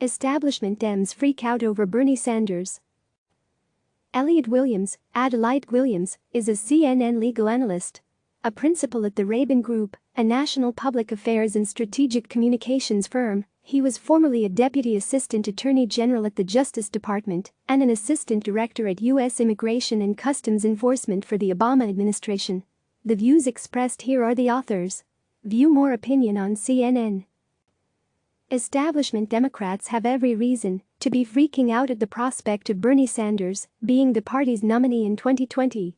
Establishment Dems freak out over Bernie Sanders. Elliot Williams, is a CNN legal analyst. A principal at the Raben Group, a national public affairs and strategic communications firm. He was formerly a deputy assistant attorney general at the Justice Department and an assistant director at U.S. Immigration and Customs Enforcement for the Obama administration. The views expressed here are the authors'. View more opinion on CNN. Establishment Democrats have every reason to be freaking out at the prospect of Bernie Sanders being the party's nominee in 2020.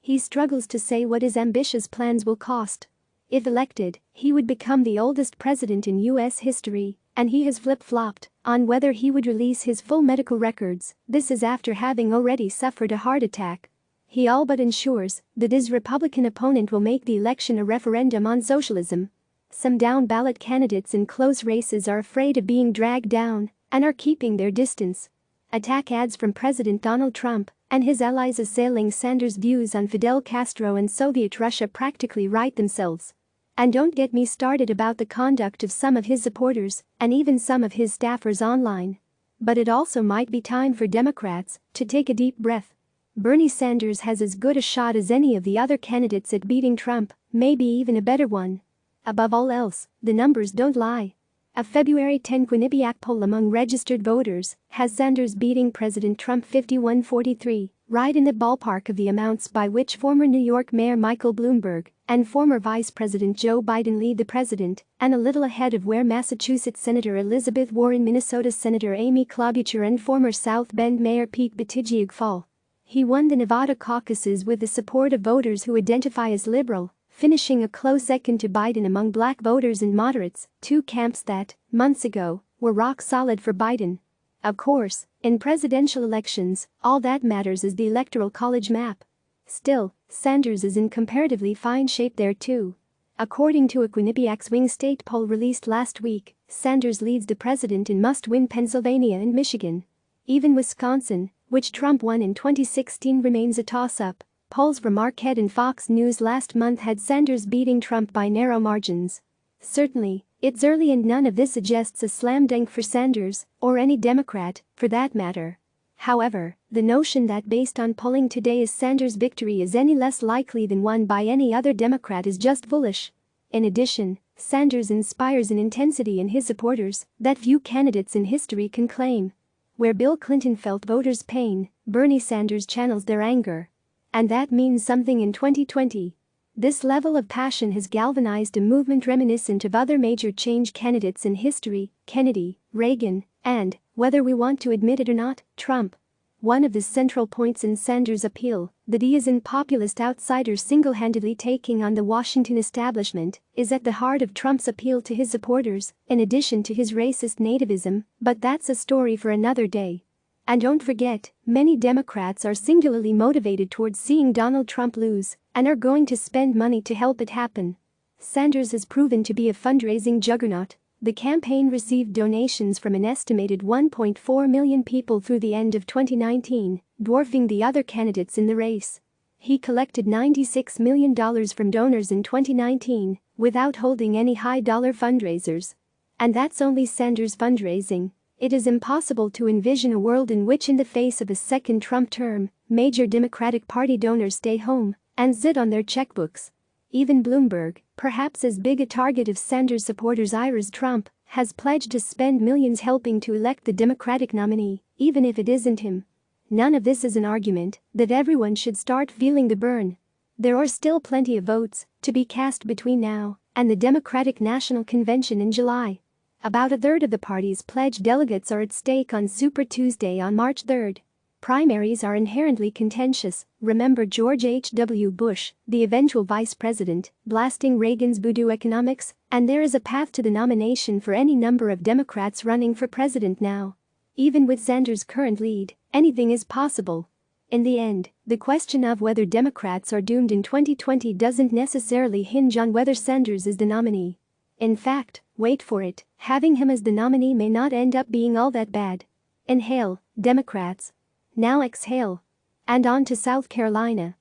He struggles to say what his ambitious plans will cost. If elected, he would become the oldest president in U.S. history, and he has flip-flopped on whether he would release his full medical records. This is after having already suffered a heart attack. He all but ensures that his Republican opponent will make the election a referendum on socialism. Some down-ballot candidates in close races are afraid of being dragged down and are keeping their distance. Attack ads from President Donald Trump and his allies assailing Sanders' views on Fidel Castro and Soviet Russia practically write themselves. And don't get me started about the conduct of some of his supporters and even some of his staffers online. But it also might be time for Democrats to take a deep breath. Bernie Sanders has as good a shot as any of the other candidates at beating Trump, maybe even a better one. Above all else, the numbers don't lie. A February 10 Quinnipiac poll among registered voters has Sanders beating President Trump 51-43, right in the ballpark of the amounts by which former New York Mayor Michael Bloomberg and former Vice President Joe Biden lead the president, and a little ahead of where Massachusetts Senator Elizabeth Warren, Minnesota Senator Amy Klobuchar and former South Bend Mayor Pete Buttigieg fall. He won the Nevada caucuses with the support of voters who identify as liberal, finishing a close second to Biden among black voters and moderates, two camps that, months ago, were rock solid for Biden. Of course, in presidential elections, all that matters is the electoral college map. Still, Sanders is in comparatively fine shape there too. According to a Quinnipiac swing state poll released last week, Sanders leads the president in must-win Pennsylvania and Michigan. Even Wisconsin, which Trump won in 2016, remains a toss-up. Polls from Marquette and Fox News last month had Sanders beating Trump by narrow margins. Certainly, it's early and none of this suggests a slam dunk for Sanders, or any Democrat, for that matter. However, the notion that based on polling today is Sanders' victory is any less likely than one by any other Democrat is just foolish. In addition, Sanders inspires an intensity in his supporters that few candidates in history can claim. Where Bill Clinton felt voters' pain, Bernie Sanders channels their anger. And that means something in 2020. This level of passion has galvanized a movement reminiscent of other major change candidates in history: Kennedy, Reagan, and, whether we want to admit it or not, Trump. One of the central points in Sanders' appeal, that he is an populist outsider single-handedly taking on the Washington establishment, is at the heart of Trump's appeal to his supporters, in addition to his racist nativism, but that's a story for another day. And don't forget, many Democrats are singularly motivated towards seeing Donald Trump lose and are going to spend money to help it happen. Sanders has proven to be a fundraising juggernaut. The campaign received donations from an estimated 1.4 million people through the end of 2019, dwarfing the other candidates in the race. He collected $96 million from donors in 2019 without holding any high-dollar fundraisers. And that's only Sanders' fundraising. It is impossible to envision a world in which, in the face of a second Trump term, major Democratic Party donors stay home and sit on their checkbooks. Even Bloomberg, perhaps as big a target of Sanders supporters as Trump, has pledged to spend millions helping to elect the Democratic nominee, even if it isn't him. None of this is an argument that everyone should start feeling the burn. There are still plenty of votes to be cast between now and the Democratic National Convention in July. About a third of the party's pledged delegates are at stake on Super Tuesday on March 3. Primaries are inherently contentious. Remember George H.W. Bush, the eventual vice president, blasting Reagan's voodoo economics, and there is a path to the nomination for any number of Democrats running for president now. Even with Sanders' current lead, anything is possible. In the end, the question of whether Democrats are doomed in 2020 doesn't necessarily hinge on whether Sanders is the nominee. In fact, wait for it, having him as the nominee may not end up being all that bad. Inhale, Democrats. Now exhale. And on to South Carolina.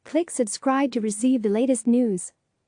Click subscribe to receive the latest news.